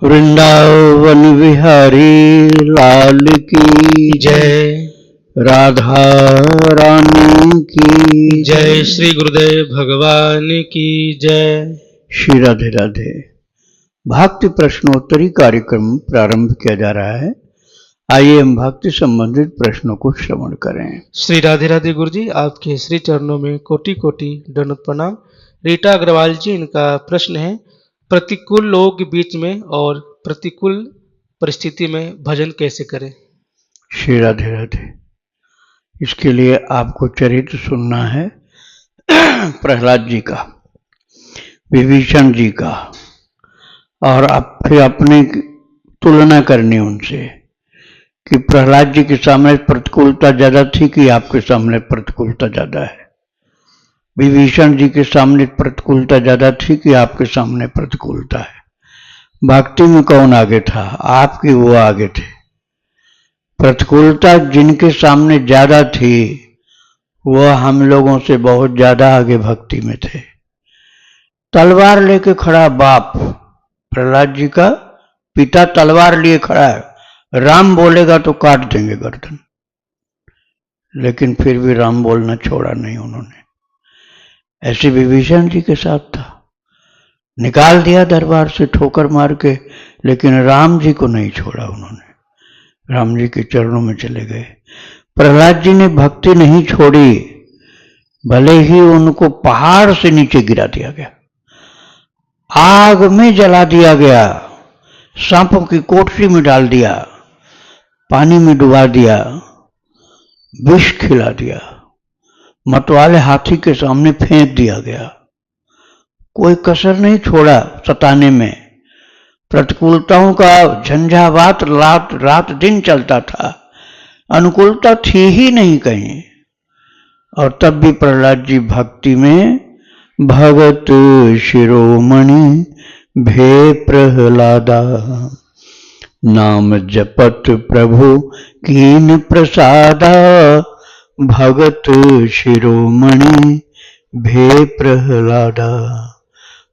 वृंदावन विहारी लाल की जय। राधा रानी की जय। श्री गुरुदेव भगवान की जय। श्री राधे राधे। भक्ति प्रश्नोत्तरी कार्यक्रम प्रारंभ किया जा रहा है। आइए हम भक्ति संबंधित प्रश्नों को श्रवण करें। श्री राधे राधे गुरु जी, आपके श्री चरणों में कोटि कोटि दंडवत प्रणाम। रीटा अग्रवाल जी, इनका प्रश्न है, प्रतिकूल लोगों के बीच में और प्रतिकूल परिस्थिति में भजन कैसे करें? श्री राधे राधे। इसके लिए आपको चरित्र सुनना है प्रहलाद जी का, विभीषण जी का, और फिर अपनी तुलना करनी उनसे कि प्रहलाद जी के सामने प्रतिकूलता ज्यादा थी कि आपके सामने प्रतिकूलता ज्यादा है। विभीषण जी के सामने प्रतिकूलता ज्यादा थी कि आपके सामने प्रतिकूलता है। भक्ति में कौन आगे था? आपकी वो आगे थे। प्रतिकूलता जिनके सामने ज्यादा थी वह हम लोगों से बहुत ज्यादा आगे भक्ति में थे। तलवार लेके खड़ा बाप, प्रहलाद जी का पिता तलवार लिए खड़ा है, राम बोलेगा तो काट देंगे गर्दन, लेकिन फिर भी राम बोलना छोड़ा नहीं उन्होंने। ऐसे विभीषण जी के साथ था, निकाल दिया दरबार से ठोकर मार के, लेकिन राम जी को नहीं छोड़ा उन्होंने, राम जी के चरणों में चले गए। प्रहलाद जी ने भक्ति नहीं छोड़ी, भले ही उनको पहाड़ से नीचे गिरा दिया गया, आग में जला दिया गया, सांपों की कोठरी में डाल दिया, पानी में डुबा दिया, विष खिला दिया, मतवाले हाथी के सामने फेंक दिया गया, कोई कसर नहीं छोड़ा सताने में। प्रतिकूलताओं का झंझावात रात दिन चलता था, अनुकूलता थी ही नहीं कहीं, और तब भी प्रहलाद जी भक्ति में भगत शिरोमणि भे प्रहलादा, नाम जपत प्रभु कीन प्रसादा, भगत शिरोमणि भे प्रहलादा।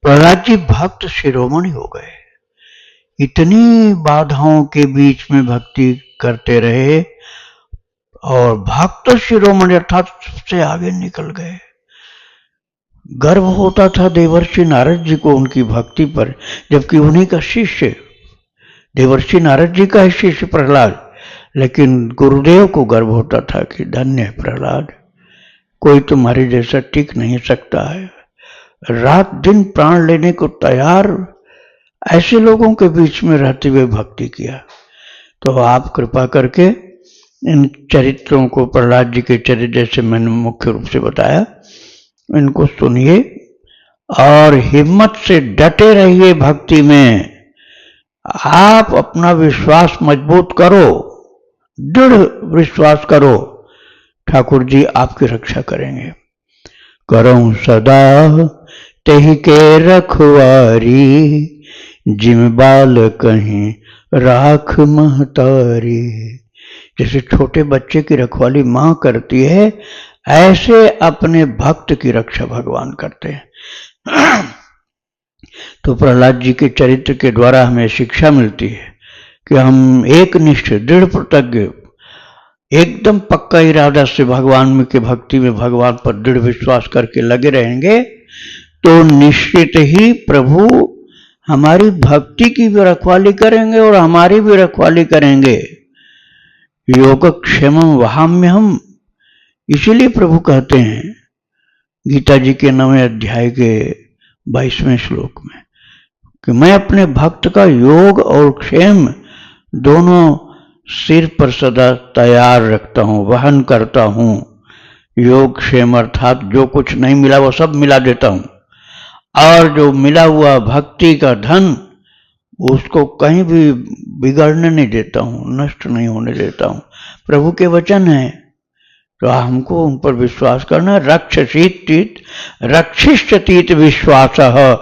प्रहलाद जी भक्त शिरोमणि हो गए। इतनी बाधाओं के बीच में भक्ति करते रहे और भक्त शिरोमणि अर्थात सबसे आगे निकल गए। गर्व होता था देवर्षि नारद जी को उनकी भक्ति पर, जबकि उन्हीं का शिष्य, देवर्षि नारद जी का है शिष्य प्रहलाद, लेकिन गुरुदेव को गर्व होता था कि धन्य है प्रहलाद, कोई तुम्हारे जैसा टिक नहीं सकता है, रात दिन प्राण लेने को तैयार ऐसे लोगों के बीच में रहते हुए भक्ति किया। तो आप कृपा करके इन चरित्रों को, प्रहलाद जी के चरित्र जैसे मैंने मुख्य रूप से बताया, इनको सुनिए और हिम्मत से डटे रहिए भक्ति में। आप अपना विश्वास मजबूत करो, दृढ़ विश्वास करो, ठाकुर जी आपकी रक्षा करेंगे। करऊं सदा तेहि के रखवारी, जिम बाल कहीं राख महतारी। जैसे छोटे बच्चे की रखवाली मां करती है, ऐसे अपने भक्त की रक्षा भगवान करते हैं। तो प्रहलाद जी के चरित्र के द्वारा हमें शिक्षा मिलती है कि हम एक निष्ठ दृढ़ प्रतिज्ञ, एकदम पक्का इरादा से भगवान के भक्ति में भगवान पर दृढ़ विश्वास करके लगे रहेंगे तो निश्चित ही प्रभु हमारी भक्ति की भी रखवाली करेंगे और हमारी भी रखवाली करेंगे। योगक्षेमं वहाम्यहम्, इसीलिए प्रभु कहते हैं गीता जी के 9वें अध्याय के 22वें श्लोक में कि मैं अपने भक्त का योग और क्षेम दोनों सिर पर सदा तैयार रखता हूं, वहन करता हूं। योग क्षेम अर्थात जो कुछ नहीं मिला वो सब मिला देता हूं, और जो मिला हुआ भक्ति का धन उसको कहीं भी बिगड़ने नहीं देता हूं, नष्ट नहीं होने देता हूं। प्रभु के वचन है, तो हमको उन पर विश्वास करना। रक्षसीत रक्षिष्यतीत विश्वासः,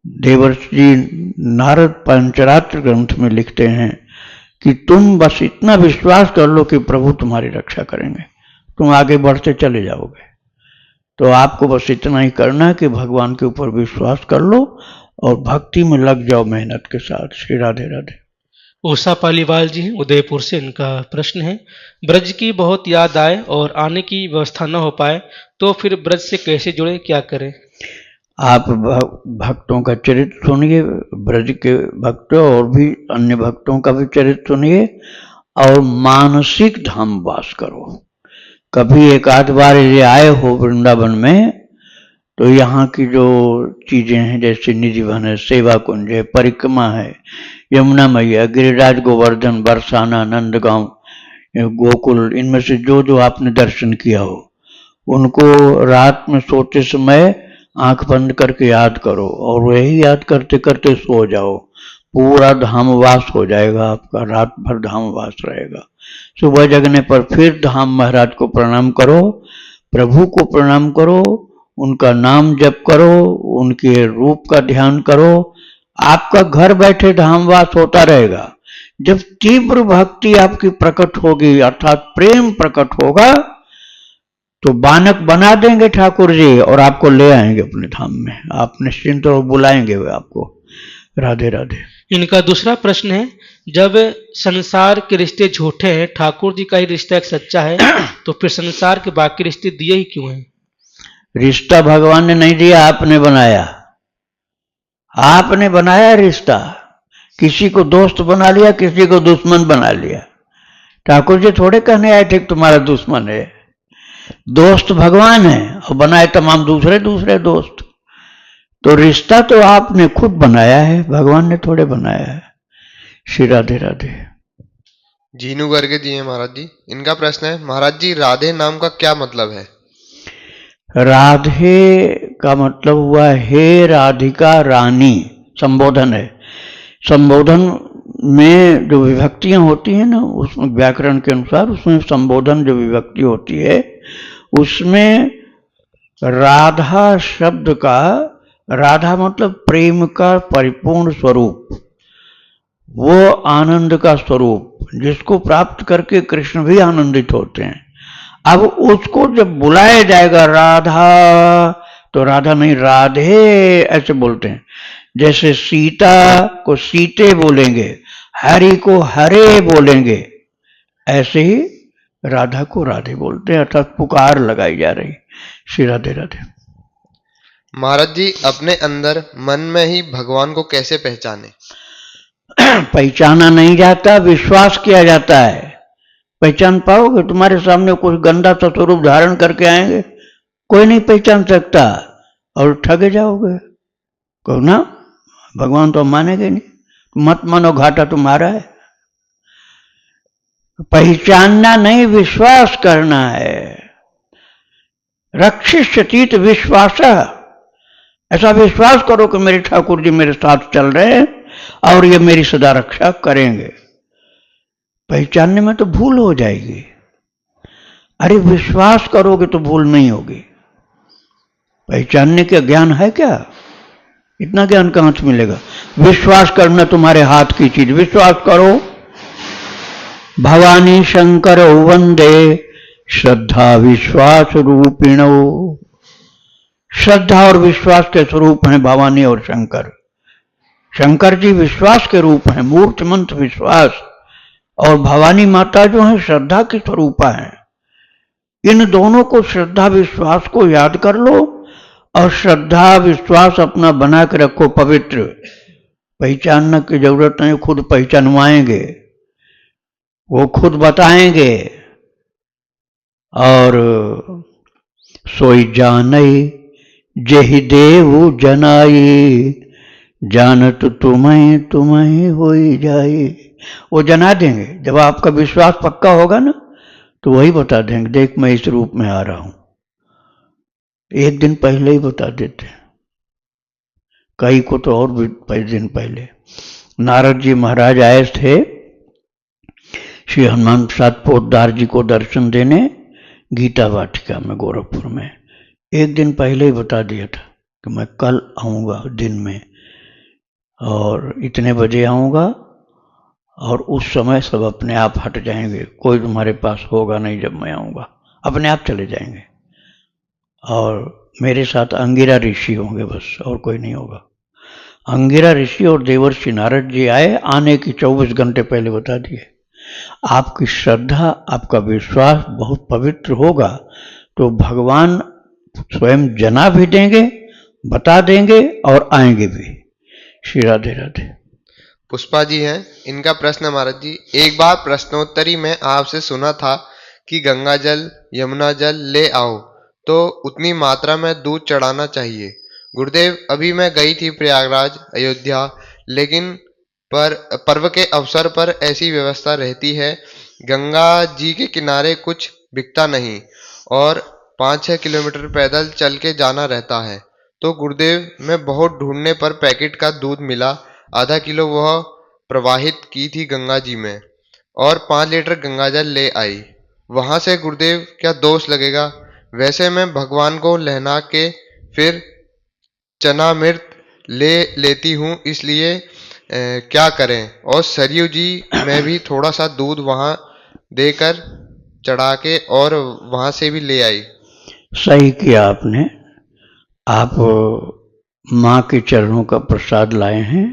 देवर्षि नारद पंचरात्र ग्रंथ में लिखते हैं कि तुम बस इतना विश्वास कर लो कि प्रभु तुम्हारी रक्षा करेंगे, तुम आगे बढ़ते चले जाओगे। तो आपको बस इतना ही करना है कि भगवान के ऊपर विश्वास कर लो और भक्ति में लग जाओ मेहनत के साथ। श्री राधे राधे। उषा पालीवाल जी उदयपुर से, इनका प्रश्न है, ब्रज की बहुत याद आए और आने की व्यवस्था न हो पाए तो फिर ब्रज से कैसे जुड़े, क्या करें? आप भक्तों का चरित्र सुनिए, ब्रज के भक्तों और भी अन्य भक्तों का भी चरित्र सुनिए और मानसिक धाम वास करो। कभी एक आध बार यदि आए हो वृंदावन में तो यहाँ की जो चीजें हैं जैसे निधिवन है, सेवा कुंज है, परिक्रमा है, यमुना मैया, गिरिराज, गोवर्धन, बरसाना, नंदगांव, गोकुल, इनमें से जो जो आपने दर्शन किया हो उनको रात में सोते समय आंख बंद करके याद करो और वही याद करते करते सो जाओ। पूरा धामवास हो जाएगा आपका, रात भर धामवास रहेगा। सुबह जगने पर फिर धाम महाराज को प्रणाम करो, प्रभु को प्रणाम करो, उनका नाम जप करो, उनके रूप का ध्यान करो। आपका घर बैठे धामवास होता रहेगा। जब तीव्र भक्ति आपकी प्रकट होगी अर्थात प्रेम प्रकट होगा तो बानक बना देंगे ठाकुर जी और आपको ले आएंगे अपने धाम में। आप निश्चिंत हो, बुलाएंगे वे आपको। राधे राधे। इनका दूसरा प्रश्न है, जब संसार के रिश्ते झूठे हैं, ठाकुर जी का ही रिश्ता एक सच्चा है, तो फिर संसार के बाकी रिश्ते दिए ही क्यों हैं? रिश्ता भगवान ने नहीं दिया, आपने बनाया। आपने बनाया रिश्ता, किसी को दोस्त बना लिया, किसी को दुश्मन बना लिया। ठाकुर जी थोड़े कहने आए थे तुम्हारा दुश्मन है। दोस्त भगवान है और बनाए तमाम दूसरे दूसरे दोस्त। तो रिश्ता तो आपने खुद बनाया है, भगवान ने थोड़े बनाया है। श्री राधे राधे। जीनू गर्गे जी हैं महाराज जी, इनका प्रश्न है, महाराज जी राधे नाम का क्या मतलब है? राधे का मतलब हुआ हे राधिका रानी, संबोधन है। संबोधन में जो विभक्तियां होती हैं ना, उसमें व्याकरण के अनुसार उसमें संबोधन जो विभक्ति होती है उसमें राधा शब्द का, राधा मतलब प्रेम का परिपूर्ण स्वरूप, वो आनंद का स्वरूप जिसको प्राप्त करके कृष्ण भी आनंदित होते हैं। अब उसको जब बुलाया जाएगा राधा, तो राधा नहीं राधे ऐसे बोलते हैं। जैसे सीता को सीते बोलेंगे, हरि को हरे बोलेंगे, ऐसे ही राधा को राधे बोलते हैं, अर्थात पुकार लगाई जा रही। श्री राधे राधे। महाराज जी अपने अंदर मन में ही भगवान को कैसे पहचाने? पहचाना नहीं जाता, विश्वास किया जाता है। पहचान पाओगे? तुम्हारे सामने कुछ गंदा सा स्वरूप धारण करके आएंगे, कोई नहीं पहचान सकता और ठगे जाओगे। कहो ना भगवान तो मानेंगे नहीं, मत मानो, घाटा तुम्हारा है। पहचानना नहीं, विश्वास करना है। रक्षिष्यतीत विश्वास, ऐसा विश्वास करो कि मेरे ठाकुर जी मेरे साथ चल रहे हैं और ये मेरी सदा रक्षा करेंगे। पहचानने में तो भूल हो जाएगी, अरे विश्वास करोगे तो भूल नहीं होगी। पहचानने का ज्ञान है क्या? इतना ज्ञान कहां से मिलेगा? विश्वास करना तुम्हारे हाथ की चीज, विश्वास करो। भवानी शंकर वंदे श्रद्धा विश्वास रूपिणो। श्रद्धा और विश्वास के स्वरूप हैं भवानी और शंकर। शंकर जी विश्वास के रूप हैं, मूर्तिमंत विश्वास, और भवानी माता जो है श्रद्धा की स्वरूपा है। इन दोनों को, श्रद्धा विश्वास को याद कर लो और श्रद्धा विश्वास अपना बना के रखो पवित्र। पहचानने की जरूरत नहीं, खुद पहचानवाएंगे, वो खुद बताएंगे। और सोई जानई जेहि देव जनाई, जानत तुम्हें तुम्हें होई जाए। वो जना देंगे। जब आपका विश्वास पक्का होगा ना तो वही बता देंगे, देख मैं इस रूप में आ रहा हूं। एक दिन पहले ही बता देते, कई को तो और भी दिन पहले। नारद जी महाराज आए थे श्री हनुमान प्रसाद पोद्दार जी को दर्शन देने गीता वाटिका में गोरखपुर में। एक दिन पहले ही बता दिया था कि मैं कल आऊँगा दिन में और इतने बजे आऊँगा और उस समय सब अपने आप हट जाएंगे, कोई तुम्हारे पास होगा नहीं जब मैं आऊँगा, अपने आप चले जाएंगे। और मेरे साथ अंगिरा ऋषि होंगे बस, और कोई नहीं होगा। अंगिरा ऋषि और देवर्षि नारद जी आए, आने की 24 घंटे पहले बता दिए। आपकी श्रद्धा, आपका विश्वास बहुत पवित्र होगा तो भगवान स्वयं जना भी देंगे, बता देंगे और आएंगे भी। श्री राधे राधे। पुष्पा जी हैं, इनका प्रश्न है महाराज जी, एक बार प्रश्नोत्तरी में आपसे सुना था कि गंगा जल यमुना जल ले आओ तो उतनी मात्रा में दूध चढ़ाना चाहिए। गुरुदेव, अभी मैं गई थी प्रयागराज अयोध्या, लेकिन पर्व के अवसर पर ऐसी व्यवस्था रहती है, गंगा जी के किनारे कुछ बिकता नहीं और 5-6 किलोमीटर पैदल चल के जाना रहता है। तो गुरुदेव, मैं बहुत ढूंढने पर पैकेट का दूध मिला, आधा किलो वह प्रवाहित की थी गंगा जी में और 5 लीटर गंगाजल ले आई। वहां से गुरुदेव क्या दोष लगेगा? वैसे मैं भगवान को लहना के फिर चनामृत ले लेती हूँ, इसलिए क्या करें? और सरयू जी मैं भी थोड़ा सा दूध वहां देकर चढ़ा के और वहां से भी ले आई। सही किया आपने। आप माँ के चरणों का प्रसाद लाए हैं।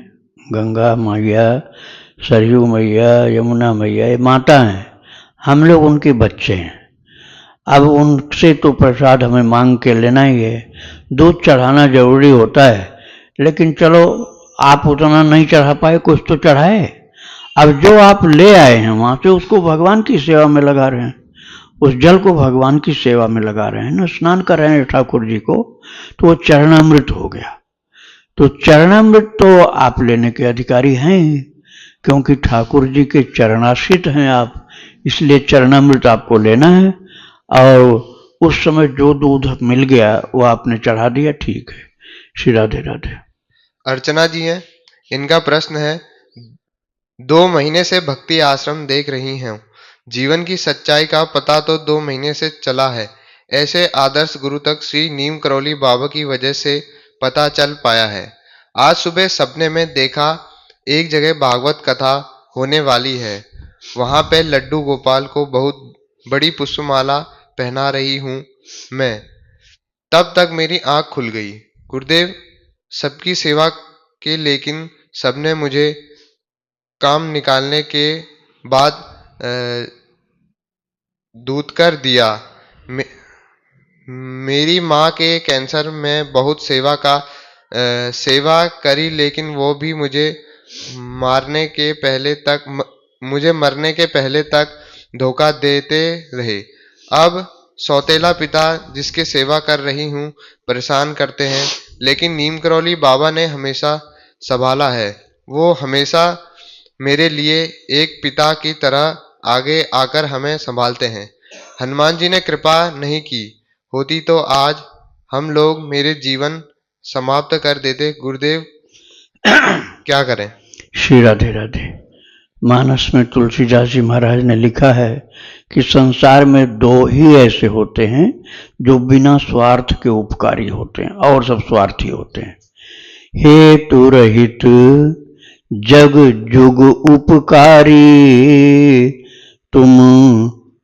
गंगा मैया, सरयू मैया, यमुना मैया, ये माता हैं, हम लोग उनके बच्चे हैं। अब उनसे तो प्रसाद हमें मांग के लेना ही है। दूध चढ़ाना जरूरी होता है, लेकिन चलो आप उतना नहीं चढ़ा पाए, कुछ तो चढ़ाए। अब जो आप ले आए हैं वहां से, उसको भगवान की सेवा में लगा रहे हैं, उस जल को भगवान की सेवा में लगा रहे हैं ना, स्नान कर रहे हैं ठाकुर जी को, तो वो चरणामृत हो गया। तो चरणामृत तो आप लेने के अधिकारी हैं ही, क्योंकि ठाकुर जी के चरणाश्रित हैं आप, इसलिए चरणामृत आपको लेना है। और उस समय जो दूध मिल गया वो आपने चढ़ा दिया, ठीक है। श्री राधे राधे। अर्चना जी हैं, इनका प्रश्न है, 2 महीने से भक्ति आश्रम देख रही हैं, जीवन की सच्चाई का पता तो 2 महीने से चला है, ऐसे आदर्श गुरु तक श्री नीम करौली बाबा की वजह से पता चल पाया है। आज सुबह सपने में देखा एक जगह भागवत कथा होने वाली है, वहां पे लड्डू गोपाल को बहुत बड़ी पुष्पमाला पहना रही हूं मैं। तब तक मेरी आंख खुल गई। गुरुदेव, सबकी सेवा के, लेकिन सबने मुझे काम निकालने के बाद दूध कर दिया। मेरी माँ के कैंसर में बहुत सेवा करी, लेकिन वो भी मुझे मरने के पहले तक धोखा देते रहे। अब सौतेला पिता जिसके सेवा कर रही हूँ परेशान करते हैं, लेकिन नीम करौली बाबा ने हमेशा संभाला है। वो हमेशा मेरे लिए एक पिता की तरह आगे आकर हमें संभालते हैं। हनुमान जी ने कृपा नहीं की होती तो आज हम लोग मेरे जीवन समाप्त कर देते। गुरुदेव, क्या करें? श्री राधे राधे। मानस में तुलसीदास जी महाराज ने लिखा है कि संसार में 2 ही ऐसे होते हैं जो बिना स्वार्थ के उपकारी होते हैं, और सब स्वार्थी होते हैं। हेतु रहित जग जुग उपकारी,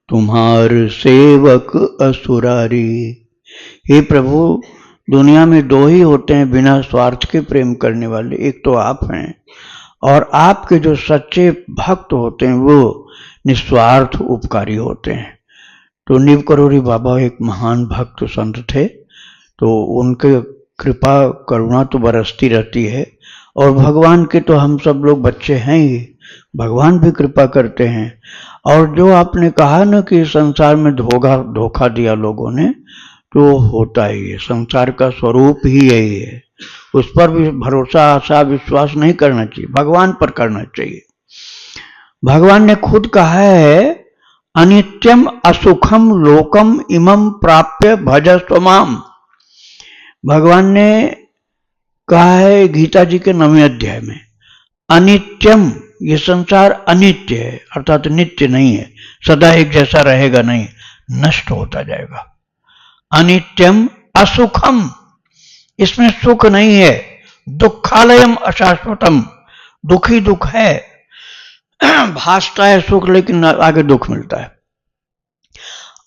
तुम्हार सेवक असुरारी। हे प्रभु, दुनिया में 2 ही होते हैं बिना स्वार्थ के प्रेम करने वाले, एक तो आप हैं, और आपके जो सच्चे भक्त होते हैं वो निस्वार्थ उपकारी होते हैं। तो नीम करौली बाबा एक महान भक्त संत थे, तो उनके कृपा करुणा तो बरसती रहती है, और भगवान के तो हम सब लोग बच्चे हैं ही, भगवान भी कृपा करते हैं। और जो आपने कहा ना कि संसार में धोखा दिया लोगों ने, तो होता ही है, संसार का स्वरूप ही यही है। उस पर भी भरोसा, आशा, विश्वास नहीं करना चाहिए, भगवान पर करना चाहिए। भगवान ने खुद कहा है, अनित्यम असुखम लोकम इमं प्राप्य भजस्व माम। भगवान ने कहा है गीता जी के 9वें अध्याय में, अनित्यम, ये संसार अनित्य है, अर्थात नित्य नहीं है, सदा एक जैसा रहेगा नहीं, नष्ट होता जाएगा। अनित्यम असुखम, इसमें सुख नहीं है। दुखालयम अशाश्वतम, दुखी दुख है, भासता है सुख लेकिन आगे दुख मिलता है।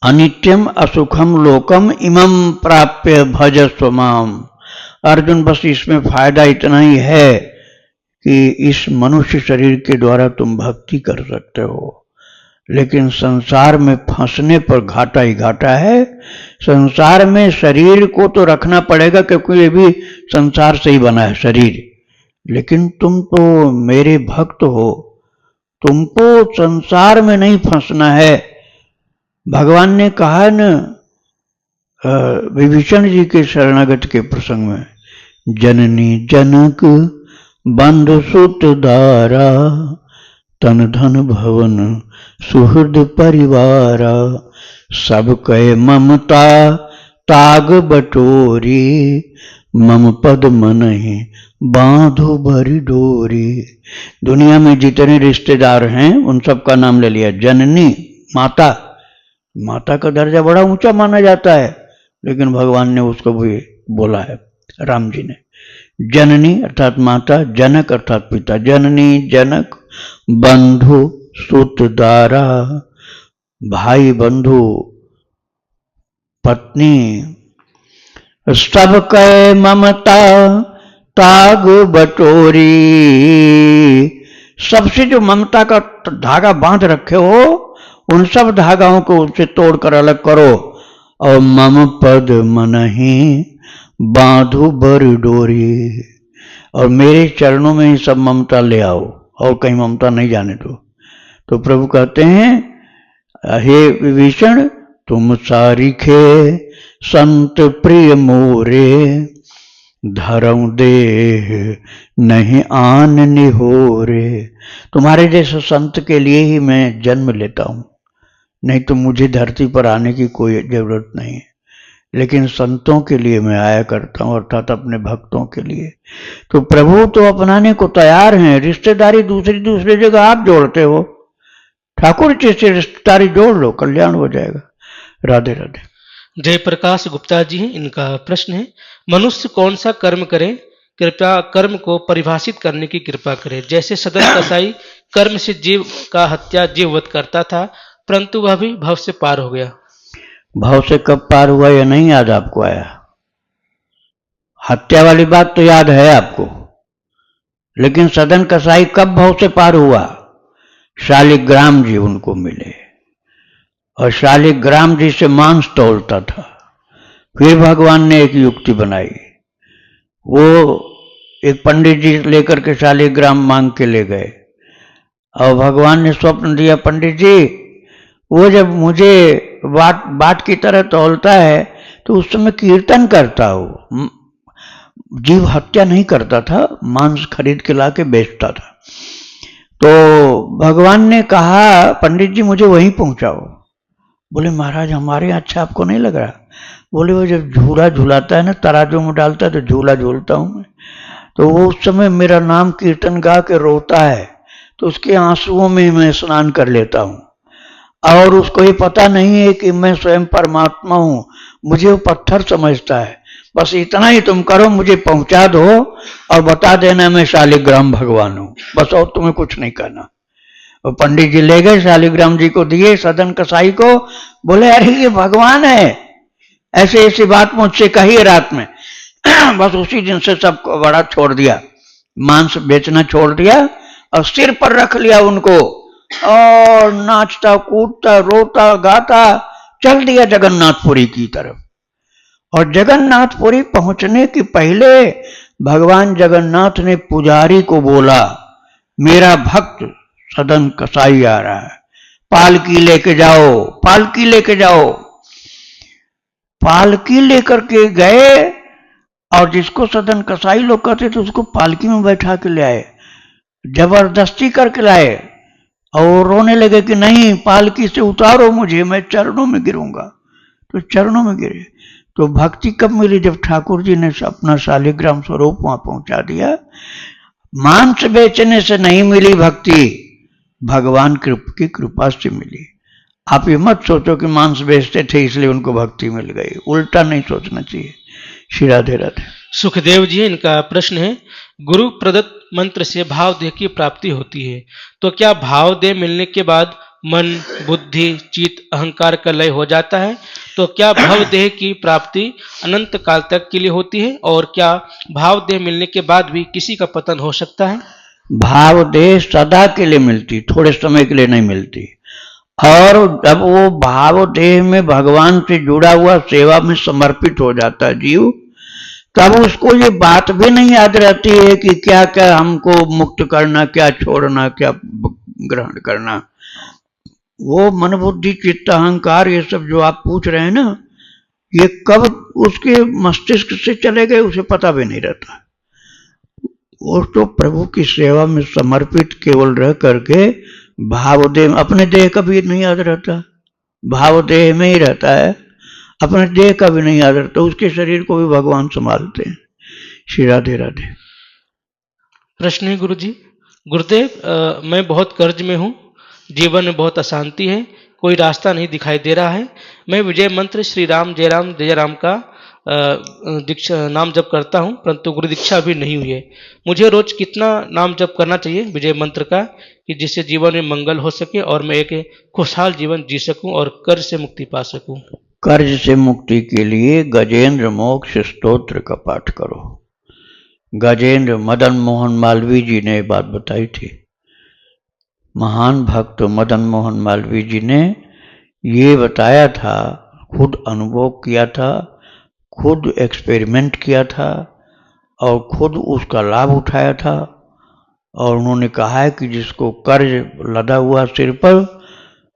अनित्यम असुखम लोकम इमं प्राप्य भजस्व माम। अर्जुन बस इसमें फायदा इतना ही है कि इस मनुष्य शरीर के द्वारा तुम भक्ति कर सकते हो, लेकिन संसार में फंसने पर घाटा ही घाटा है। संसार में शरीर को तो रखना पड़ेगा क्योंकि ये भी संसार से ही बना है शरीर, लेकिन तुम तो मेरे भक्त हो, तुमको संसार में नहीं फंसना है। भगवान ने कहा न विभीषण जी के शरणागत के प्रसंग में, जननी जनक बंधु सुत दारा तन धन भवन सुहृद परिवारा सब कहे ममता ताग बटोरी मम पद मनहि बांधो भरी डोरी। दुनिया में जितने रिश्तेदार हैं उन सब का नाम ले लिया। जननी माता, माता का दर्जा बड़ा ऊंचा माना जाता है, लेकिन भगवान ने उसको भी बोला है, राम जी ने। जननी अर्थात माता, जनक अर्थात पिता। जननी जनक बंधु सुत दारा, भाई बंधु पत्नी, सब कहे ममता ताग बटोरी। सबसे जो ममता का धागा बांध रखे हो उन सब धागाओं को उनसे तोड़कर अलग करो, और मम पद मनहि बांधो बर डोरी, और मेरे चरणों में ही सब ममता ले आओ और कहीं ममता नहीं जाने दो। तो प्रभु कहते हैं, हे विभीषण तुम सारिखे संत प्रिय मोरे, धर्म देह नहीं आन निहोरे। तुम्हारे जैसे संत के लिए ही मैं जन्म लेता हूं, नहीं तो मुझे धरती पर आने की कोई जरूरत नहीं है, लेकिन संतों के लिए मैं आया करता हूं, अर्थात अपने भक्तों के लिए। तो प्रभु तो अपनाने को तैयार हैं। रिश्तेदारी दूसरी जगह आप जोड़ते हो, ठाकुर जी से रिश्तेदारी जोड़ लो, कल्याण हो जाएगा। राधे राधे। जयप्रकाश गुप्ता जी हैं, इनका प्रश्न है, मनुष्य कौन सा कर्म करे, कृपया कर्म को परिभाषित करने की कृपा करें। जैसे सदन कसाई कर्म से जीव का हत्या जीववध करता था, परंतु वह भी भव से पार हो गया। भाव से कब पार हुआ यह नहीं याद आपको आया? हत्या वाली बात तो याद है आपको, लेकिन सदन कसाई कब भाव से पार हुआ? शालिग्राम जी उनको मिले और शालिग्राम जी से मांस तोलता था। फिर भगवान ने एक युक्ति बनाई, वो एक पंडित जी लेकर के शालिग्राम मांग के ले गए और भगवान ने स्वप्न दिया, पंडित जी वो जब मुझे बाट की तरह तौलता है तो उस समय कीर्तन करता हो, जीव हत्या नहीं करता था, मांस खरीद के ला के बेचता था। तो भगवान ने कहा, पंडित जी मुझे वहीं पहुंचाओ। बोले महाराज हमारे यहाँ अच्छा आपको नहीं लग रहा? बोले वो जब झूला झूलाता है ना, तराजू में डालता है तो झूला झूलता हूं मैं, तो वो उस समय मेरा नाम कीर्तन गा के रोता है, तो उसके आंसुओं में मैं स्नान कर लेता हूं, और उसको ये पता नहीं है कि मैं स्वयं परमात्मा हूं, मुझे वो पत्थर समझता है। बस इतना ही तुम करो, मुझे पहुंचा दो और बता देना मैं शालिग्राम भगवान हूं, बस और तुम्हें कुछ नहीं करना। और पंडित जी ले गए, शालिग्राम जी को दिए, सदन कसाई को। बोले अरे ये भगवान है, ऐसे ऐसी बात मुझसे कही है रात में। बस उसी दिन से सबको बड़ा छोड़ दिया, मांस बेचना छोड़ दिया और सिर पर रख लिया उनको, और नाचता कूदता रोता गाता चल दिया जगन्नाथपुरी की तरफ। और जगन्नाथपुरी पहुंचने के पहले भगवान जगन्नाथ ने पुजारी को बोला, मेरा भक्त सदन कसाई आ रहा है, पालकी लेके जाओ, पालकी लेके जाओ। पालकी लेकर के गए और जिसको सदन कसाई लोग कहते थे उसको पालकी में बैठा के ले आए, जबरदस्ती करके लाए, और रोने लगे कि नहीं पालकी से उतारो मुझे, मैं चरणों में गिरूंगा। तो चरणों में गिरे। तो भक्ति कब मिली? जब ठाकुर जी ने अपना शालिग्राम स्वरूप वहां पहुंचा दिया। मांस बेचने से नहीं मिली भक्ति, भगवान की कृपा से मिली। आप ये मत सोचो कि मांस बेचते थे इसलिए उनको भक्ति मिल गई, उल्टा नहीं सोचना चाहिए। श्री राधे राधे। सुखदेव जी, इनका प्रश्न है, गुरु प्रदत्त मंत्र से भाव देह की प्राप्ति होती है, तो क्या भाव देह मिलने के बाद मन, बुद्धि, चित्त, अहंकार का लय हो जाता है, तो क्या भव देह की प्राप्ति अनंत काल तक के लिए होती है और क्या भाव देह मिलने के बाद भी किसी का पतन हो सकता है? भाव देह सदा के लिए मिलती, थोड़े समय के लिए नहीं मिलती। और जब वो भाव देह में भगवान से जुड़ा हुआ सेवा में समर्पित हो जाता है जीव, तब उसको ये बात भी नहीं याद रहती है कि क्या क्या हमको मुक्त करना, क्या छोड़ना, क्या ग्रहण करना। वो मन बुद्धि चित्त अहंकार ये सब जो आप पूछ रहे हैं ना, ये कब उसके मस्तिष्क से चले गए उसे पता भी नहीं रहता। वो तो प्रभु की सेवा में समर्पित केवल रह करके भाव देह, अपने देह का भी नहीं याद रहता, भाव देह में ही रहता है, अपने देह का भी नहीं याद रहता, उसके शरीर को भी भगवान संभालते हैं। श्री राधे राधे। प्रश्न है गुरु जी, गुरुदेव मैं बहुत कर्ज में हूँ, जीवन में बहुत अशांति है, कोई रास्ता नहीं दिखाई दे रहा है। मैं विजय मंत्र श्री राम जय राम जय राम का दीक्षा नाम जप करता हूँ, परंतु गुरु दीक्षा अभी नहीं हुई है। मुझे रोज कितना नाम जप करना चाहिए विजय मंत्र का, कि जिससे जीवन में मंगल हो सके और मैं एक खुशहाल जीवन जी सकूं और कर्ज से मुक्ति पा सकूं? कर्ज से मुक्ति के लिए गजेंद्र मोक्ष स्तोत्र का पाठ करो। गजेंद्र मदन मोहन मालवीय जी ने बात बताई थी। महान भक्त मदन मोहन मालवीय जी ने ये बताया था, खुद अनुभव किया था, खुद एक्सपेरिमेंट किया था और खुद उसका लाभ उठाया था। और उन्होंने कहा है कि जिसको कर्ज लदा हुआ सिर पर,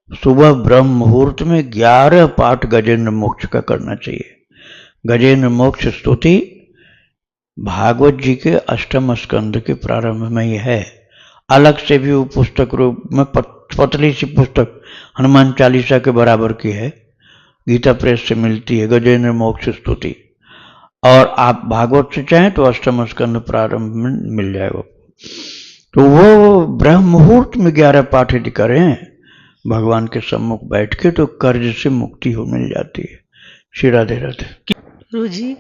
सुबह ब्रह्म मुहूर्त में 11 पाठ गजेंद्र मोक्ष का करना चाहिए। गजेंद्र मोक्ष स्तुति भागवत जी के 8वें स्कंद के प्रारंभ में ही है। अलग से भी वो पुस्तक रूप में पतली सी पुस्तक हनुमान चालीसा के बराबर की है, गीता प्रेस से मिलती है, गजेंद्र मोक्ष स्तुति। और आप भागवत से चाहें तो 8वें स्कंद प्रारंभ में मिल जाएगा। तो वो ब्रह्म मुहूर्त में 11 पाठ यदि करें भगवान के सम्मुख बैठ के, तो कर्ज से मुक्ति हो मिल जाती है। श्री राधे राधे। गुरु जी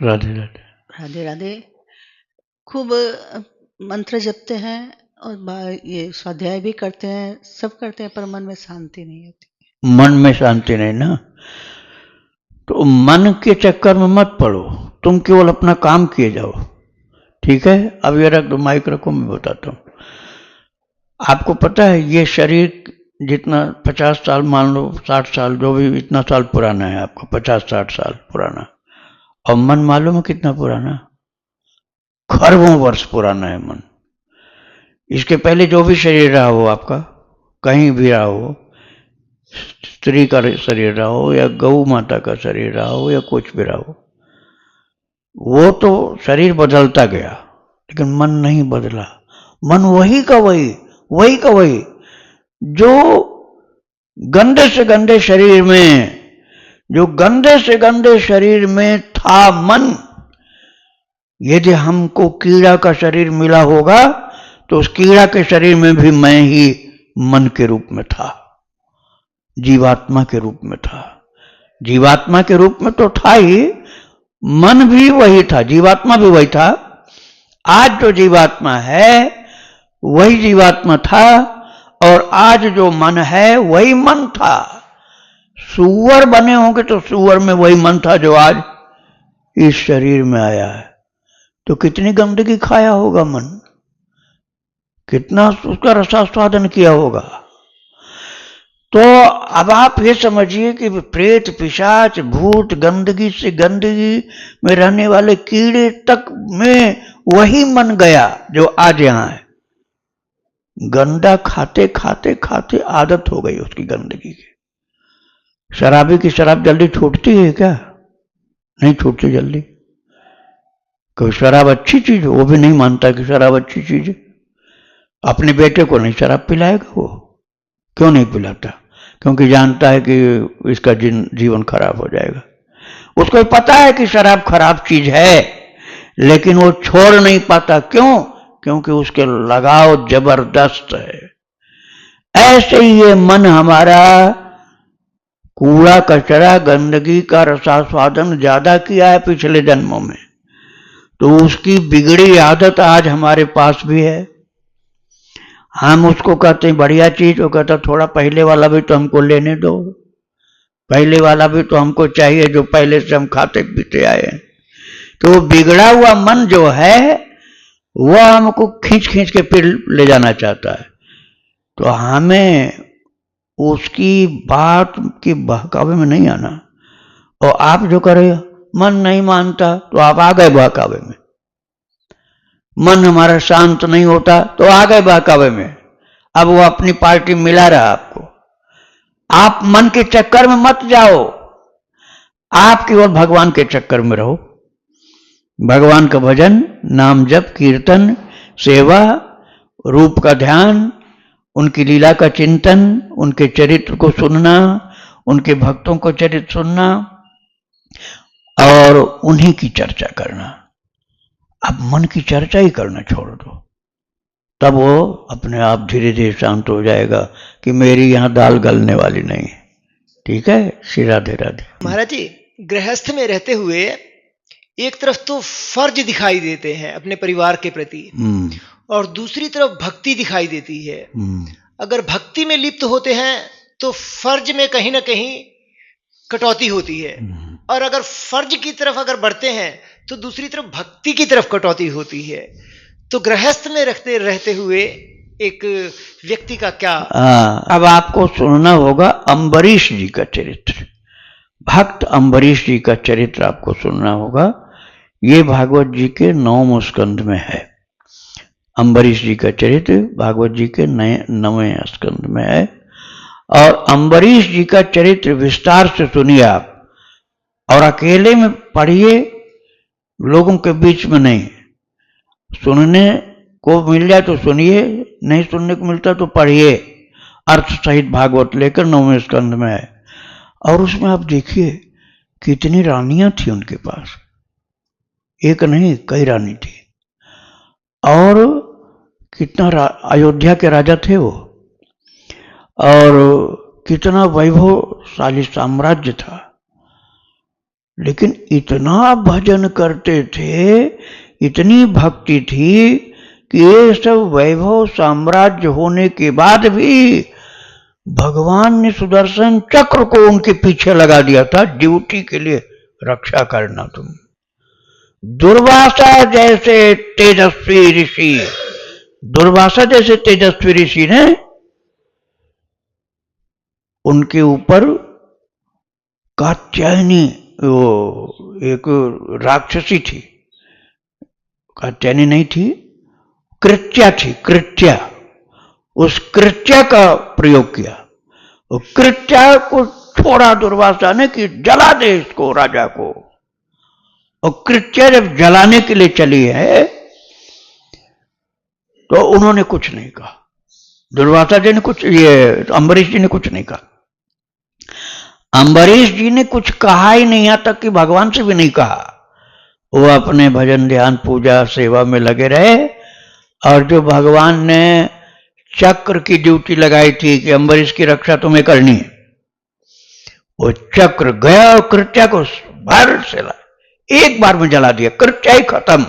राधे राधे। राधे राधे। खूब मंत्र जपते हैं और ये स्वाध्याय भी करते हैं, सब करते हैं, पर मन में शांति नहीं होती। मन में शांति नहीं ना, तो मन के चक्कर में मत पड़ो, तुम केवल अपना काम किए जाओ। ठीक है, अब ये रख दो, माइक रखो, मैं बताता हूँ। आपको पता है ये शरीर जितना 50 साल, मान लो 60 साल, जो भी इतना साल पुराना है आपका, 50-60 साल पुराना, और मन मालूम है कितना पुराना? खरबों वर्ष पुराना है मन। इसके पहले जो भी शरीर रहा हो आपका, कहीं भी रहा हो, स्त्री का शरीर रहा हो या गौ माता का शरीर रहा हो या कुछ भी रहा हो, वो तो शरीर बदलता गया, लेकिन मन नहीं बदला। मन वही का वही, वही का वही, जो गंदे से गंदे शरीर में, जो गंदे से गंदे शरीर में था मन, यदि हमको कीड़ा का शरीर मिला होगा तो उस कीड़ा के शरीर में भी मैं ही मन के रूप में था, जीवात्मा के रूप में था। जीवात्मा के रूप में तो था ही, मन भी वही था, जीवात्मा भी वही था। आज जो जीवात्मा है वही जीवात्मा था, और आज जो मन है वही मन था। सूअर बने होंगे तो सूअर में वही मन था जो आज इस शरीर में आया है। तो कितनी गंदगी खाया होगा मन, कितना उसका रसास्वादन किया होगा। तो अब आप ये समझिए कि प्रेत पिशाच भूत गंदगी से गंदगी में रहने वाले कीड़े तक में वही मन गया जो आज यहां है। गंदा खाते खाते खाते आदत हो गई उसकी गंदगी की। शराबी की शराब जल्दी छूटती है क्या? नहीं छूटती जल्दी। कोई शराब अच्छी चीज, वो भी नहीं मानता कि शराब अच्छी चीज है। अपने बेटे को नहीं शराब पिलाएगा वो, क्यों नहीं पिलाता? क्योंकि जानता है कि इसका जीवन खराब हो जाएगा। उसको पता है कि शराब खराब चीज है, लेकिन वो छोड़ नहीं पाता। क्यों? क्योंकि उसके लगाव जबरदस्त है। ऐसे ही ये मन हमारा कूड़ा कचरा गंदगी का रसास्वादन ज्यादा किया है पिछले जन्मों में, तो उसकी बिगड़ी आदत आज हमारे पास भी है। हम उसको कहते हैं बढ़िया चीज, वो कहता थोड़ा पहले वाला भी तो हमको लेने दो, पहले वाला भी तो हमको चाहिए जो पहले से हम खाते पीते आए हैं। तो वो बिगड़ा हुआ मन जो है वह हमको खींच खींच के फिर ले जाना चाहता है। तो हमें उसकी बात के बहकावे में नहीं आना। और आप जो करे मन नहीं मानता तो आप आ गए बहकावे में, मन हमारा शांत नहीं होता तो आ गए बहकावे में। अब वो अपनी पार्टी मिला रहा आपको। आप मन के चक्कर में मत जाओ, आप केवल भगवान के चक्कर में रहो। भगवान का भजन, नाम जप, कीर्तन, सेवा, रूप का ध्यान, उनकी लीला का चिंतन, उनके चरित्र को सुनना, उनके भक्तों को चरित्र सुनना और उन्हीं की चर्चा करना। अब मन की चर्चा ही करना छोड़ दो, तब वो अपने आप धीरे धीरे शांत हो जाएगा कि मेरी यहाँ दाल गलने वाली नहीं है। ठीक है, श्री राधे राधे। महाराज जी, गृहस्थ में रहते हुए एक तरफ तो फर्ज दिखाई देते हैं अपने परिवार के प्रति और दूसरी तरफ भक्ति दिखाई देती है। अगर भक्ति में लिप्त होते हैं तो फर्ज में कहीं ना कहीं कटौती होती है, और अगर फर्ज की तरफ अगर बढ़ते हैं तो दूसरी तरफ भक्ति की तरफ कटौती होती है। तो गृहस्थ में रहते हुए एक व्यक्ति का क्या? अब आपको सुनना होगा अम्बरीश जी का चरित्र, भक्त अम्बरीश जी का चरित्र आपको सुनना होगा। ये भागवत जी के 9वें स्कंद में है। अम्बरीश जी का चरित्र भागवत जी के 9वें स्कंद में है। और अम्बरीश जी का चरित्र विस्तार से सुनिए आप, और अकेले में पढ़िए, लोगों के बीच में नहीं। सुनने को मिल जाए तो सुनिए, नहीं सुनने को मिलता तो पढ़िए। अर्थ सहित भागवत लेकर 9वें स्कंद में है। और उसमें आप देखिए कितनी रानियां थी उनके पास, एक नहीं कई रानी थी। और कितना अयोध्या के राजा थे वो, और कितना वैभवशाली साम्राज्य था। लेकिन इतना भजन करते थे, इतनी भक्ति थी कि ये सब वैभव साम्राज्य होने के बाद भी भगवान ने सुदर्शन चक्र को उनके पीछे लगा दिया था, ड्यूटी के लिए, रक्षा करना। तुम दुर्वासा जैसे तेजस्वी ऋषि, दुर्वासा जैसे तेजस्वी ऋषि ने उनके ऊपर कात्यायनी, वो एक राक्षसी थी, कात्यायनी नहीं थी, कृत्या थी, कृत्या, उस कृत्या का प्रयोग किया। वो कृत्या को छोड़ा दुर्वासा ने कि जला दे इसको, राजा को। और कृत्या जब जलाने के लिए चली है तो उन्होंने कुछ नहीं कहा, दुर्वासा जी ने कुछ, ये अम्बरीश जी ने कुछ नहीं कहा। अम्बरीश जी ने कुछ कहा ही नहीं, यहां तक कि भगवान से भी नहीं कहा। वो अपने भजन ध्यान पूजा सेवा में लगे रहे। और जो भगवान ने चक्र की ड्यूटी लगाई थी कि अम्बरीश की रक्षा तुम्हें करनी है, वो चक्र गया और कृत्या को भर से एक बार में जला दिया, कृत्या ही खत्म।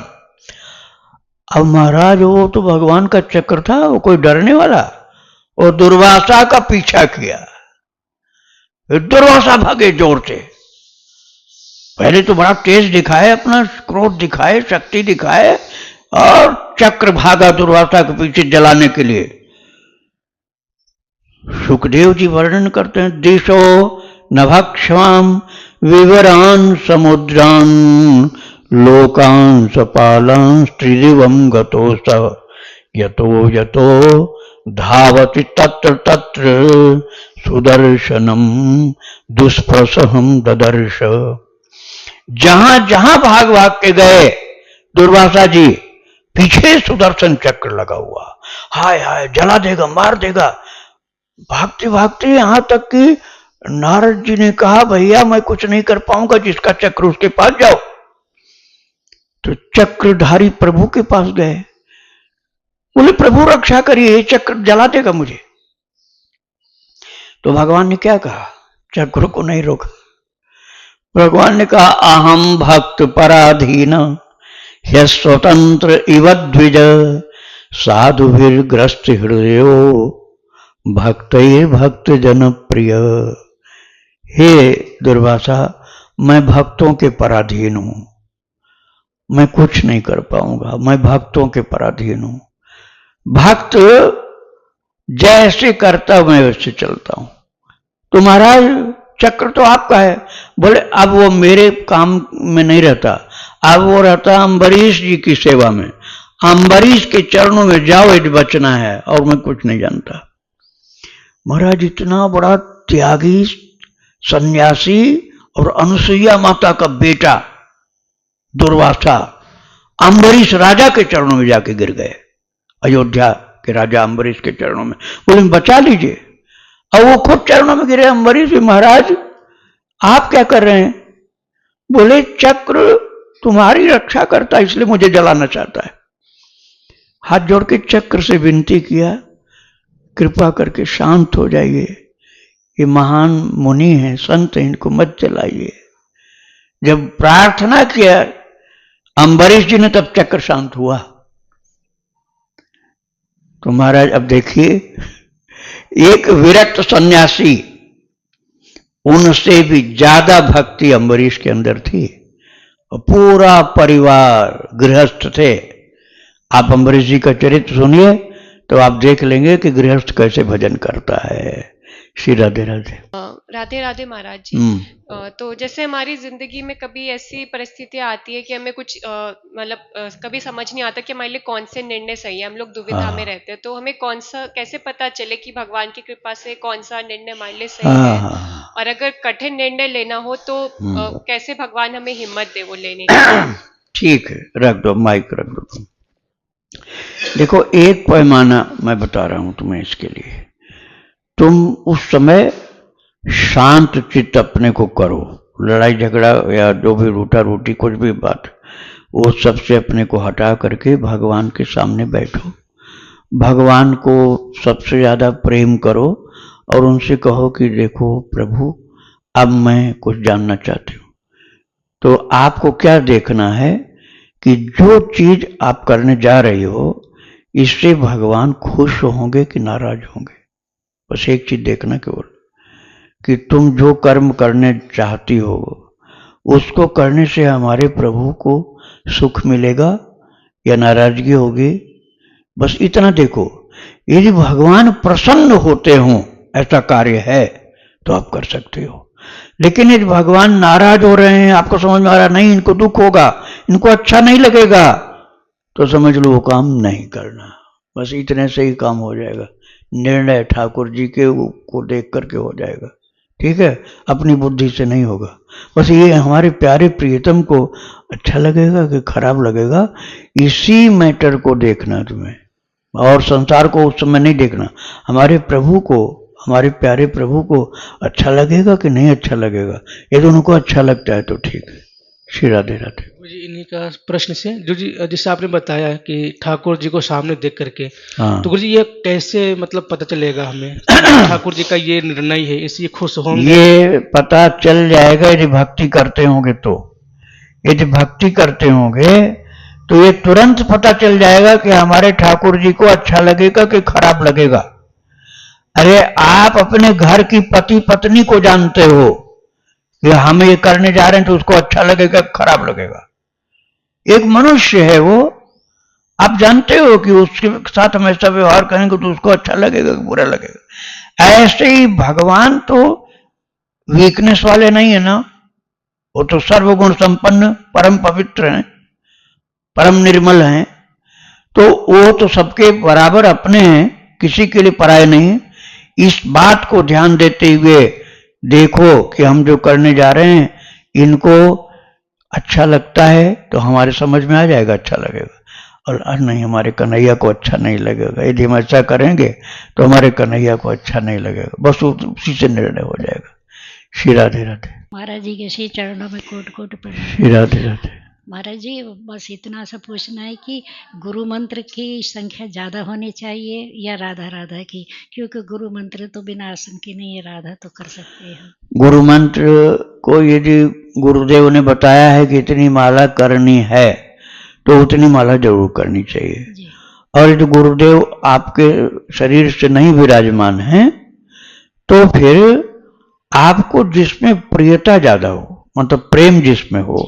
अब महाराज वो तो भगवान का चक्र था, वो कोई डरने वाला। वो दुर्वासा का पीछा किया, दुर्वासा भागे जोर से। पहले तो बड़ा तेज दिखाए, अपना क्रोध दिखाए, शक्ति दिखाए, और चक्र भागा दुर्वासा के पीछे जलाने के लिए। सुखदेव जी वर्णन करते हैं, दिशो नभक्षवाम विवरान समुद्रान लोकान सपालान त्रिदिवम गतो स यतो यतो धावति तत्र तत्र सुदर्शनम दुष्प्रसहम ददर्श। जहां जहां भाग भाग के गए दुर्वासा जी, पीछे सुदर्शन चक्र लगा हुआ, हाय हाय जला देगा, मार देगा। भागते भागते यहां तक कि नारद जी ने कहा, भैया मैं कुछ नहीं कर पाऊंगा, जिसका चक्र उसके पास जाओ। तो चक्रधारी प्रभु के पास गए, बोले प्रभु रक्षा करिए, चक्र जला देगा मुझे। तो भगवान ने क्या कहा, चक्र को नहीं रोका। भगवान ने कहा, अहम भक्त पराधीन ह्य स्वतंत्र इव द्विज साधुभिर्ग्रस्त हृदयो भक्त जन प्रिय। हे दुर्वासा, मैं भक्तों के पराधीन हूं, मैं कुछ नहीं कर पाऊंगा, मैं भक्तों के पराधीन हूं। भक्त जैसे करता मैं वैसे चलता हूं। तो महाराज चक्र तो आपका है। बोले अब वो मेरे काम में नहीं रहता, अब वो रहता अम्बरीश जी की सेवा में। अम्बरीश के चरणों में जाओ यदि बचना है, और मैं कुछ नहीं जानता। महाराज इतना बड़ा त्यागी सन्यासी और अनुसुईया माता का बेटा दुर्वासा अम्बरीश राजा के चरणों में जाके गिर गए। अयोध्या के राजा अम्बरीश के चरणों में बोले बचा लीजिए, और वो खुद चरणों में गिरे। अम्बरीश महाराज आप क्या कर रहे हैं? बोले चक्र तुम्हारी रक्षा करता है, इसलिए मुझे जलाना चाहता है। हाथ जोड़ के चक्र से विनती किया, कृपा करके शांत हो जाइए, ये महान मुनि हैं, संत हैं, इनको मत जलाइए। जब प्रार्थना किया अम्बरीश जी ने, तब चक्र शांत हुआ। तो महाराज अब देखिए, एक विरक्त सन्यासी, उनसे भी ज्यादा भक्ति अम्बरीश के अंदर थी, और पूरा परिवार गृहस्थ थे। आप अम्बरीश जी का चरित्र सुनिए तो आप देख लेंगे कि गृहस्थ कैसे भजन करता है। श्री राधे राधे। राधे राधे महाराज जी। तो जैसे हमारी जिंदगी में कभी ऐसी परिस्थितियां आती है कि हमें कुछ मतलब कभी समझ नहीं आता कि हमारे लिए कौन से निर्णय सही है, हम लोग दुविधा में रहते हैं। तो हमें कौन सा कैसे पता चले कि भगवान की कृपा से कौन सा निर्णय हमारे लिए सही है, और अगर कठिन निर्णय लेना हो तो कैसे भगवान हमें हिम्मत दे वो लेने की? ठीक है, रख दो माइक, रख दो तुम। देखो एक पैमाना मैं बता रहा हूं तुम्हें इसके लिए। तुम उस समय शांत चित्त अपने को करो, लड़ाई झगड़ा या जो भी रूठा रूठी कुछ भी बात, वो सबसे अपने को हटा करके भगवान के सामने बैठो। भगवान को सबसे ज्यादा प्रेम करो और उनसे कहो कि देखो प्रभु, अब मैं कुछ जानना चाहती हूँ। तो आपको क्या देखना है कि जो चीज आप करने जा रही हो, इससे भगवान खुश होंगे कि नाराज होंगे। बस एक चीज देखना केवल, कि तुम जो कर्म करने चाहती हो उसको करने से हमारे प्रभु को सुख मिलेगा या नाराजगी होगी। बस इतना देखो। यदि भगवान प्रसन्न होते हों ऐसा कार्य है तो आप कर सकते हो, लेकिन यदि भगवान नाराज हो रहे हैं, आपको समझ में आ रहा नहीं इनको दुख होगा, इनको अच्छा नहीं लगेगा, तो समझ लो वो काम नहीं करना। बस इतने से ही काम हो जाएगा। निर्णय ठाकुर जी के को देख करके हो जाएगा, ठीक है, अपनी बुद्धि से नहीं होगा। बस ये हमारे प्यारे प्रियतम को अच्छा लगेगा कि खराब लगेगा, इसी मैटर को देखना तुम्हें, और संसार को उस समय नहीं देखना। हमारे प्रभु को, हमारे प्यारे प्रभु को अच्छा लगेगा कि नहीं अच्छा लगेगा। ये दोनों को अच्छा लगता है तो ठीक है। श्री राधे राधे। जी, इन्हीं का प्रश्न से जो जी जिससे आपने बताया कि ठाकुर जी को सामने देख करके, तो गुरु जी ये कैसे मतलब पता चलेगा हमें ठाकुर जी का ये निर्णय है, इसलिए खुश होंगे? ये पता चल जाएगा यदि भक्ति करते होंगे तो। यदि भक्ति करते होंगे तो ये तुरंत पता चल जाएगा कि हमारे ठाकुर जी को अच्छा लगेगा कि खराब लगेगा। अरे आप अपने घर की पति पत्नी को जानते हो कि हम ये करने जा रहे हैं तो उसको अच्छा लगेगा खराब लगेगा। एक मनुष्य है वो, आप जानते हो कि उसके साथ हम ऐसा व्यवहार करेंगे तो उसको अच्छा लगेगा कि बुरा लगेगा। ऐसे ही भगवान तो वीकनेस वाले नहीं है ना, वो तो सर्वगुण संपन्न परम पवित्र हैं, परम निर्मल हैं। तो वो तो सबके बराबर अपने हैं, किसी के लिए पराये नहीं। इस बात को ध्यान देते हुए देखो कि हम जो करने जा रहे हैं इनको अच्छा लगता है तो हमारे समझ में आ जाएगा अच्छा लगेगा, और नहीं हमारे कन्हैया को अच्छा नहीं लगेगा। यदि हम ऐसा करेंगे तो हमारे कन्हैया को अच्छा नहीं लगेगा, बस उसी से निर्णय हो जाएगा। श्री राधे राधे। महाराज जी के श्री चरणों में कोट कोट प्रणाम। श्री राधे राधे। महाराज जी बस इतना सा पूछना है कि गुरु मंत्र की संख्या ज्यादा होनी चाहिए या राधा राधा की, क्योंकि गुरु मंत्र तो बिना आसन के नहीं है, राधा तो कर सकते हैं। गुरु मंत्र को यदि गुरुदेव ने बताया है कि इतनी माला करनी है तो उतनी माला जरूर करनी चाहिए। और यदि गुरुदेव आपके शरीर से नहीं विराजमान हैं तो फिर आपको जिसमें प्रियता ज्यादा हो, मतलब प्रेम जिसमें हो,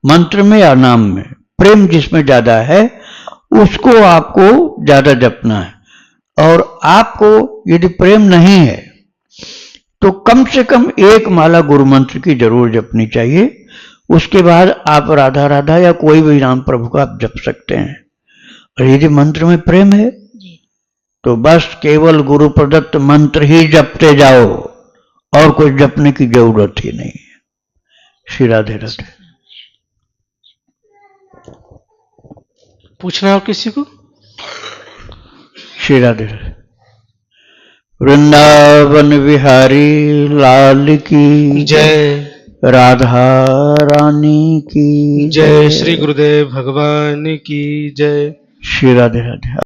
मंत्र में या नाम में प्रेम जिसमें ज्यादा है उसको आपको ज्यादा जपना है। और आपको यदि प्रेम नहीं है तो कम से कम एक माला गुरु मंत्र की जरूर जपनी चाहिए। उसके बाद आप राधा राधा या कोई भी नाम प्रभु का आप जप सकते हैं। और यदि मंत्र में प्रेम है तो बस केवल गुरु प्रदत्त मंत्र ही जपते जाओ और कुछ जपने की जरूरत ही नहीं है। श्री राधे राधे। पूछना है और किसी को? श्री राधे राधे। वृंदावन बिहारी लाल की जय। राधा रानी की जय। श्री गुरुदेव भगवान की जय। श्री राधे राधे।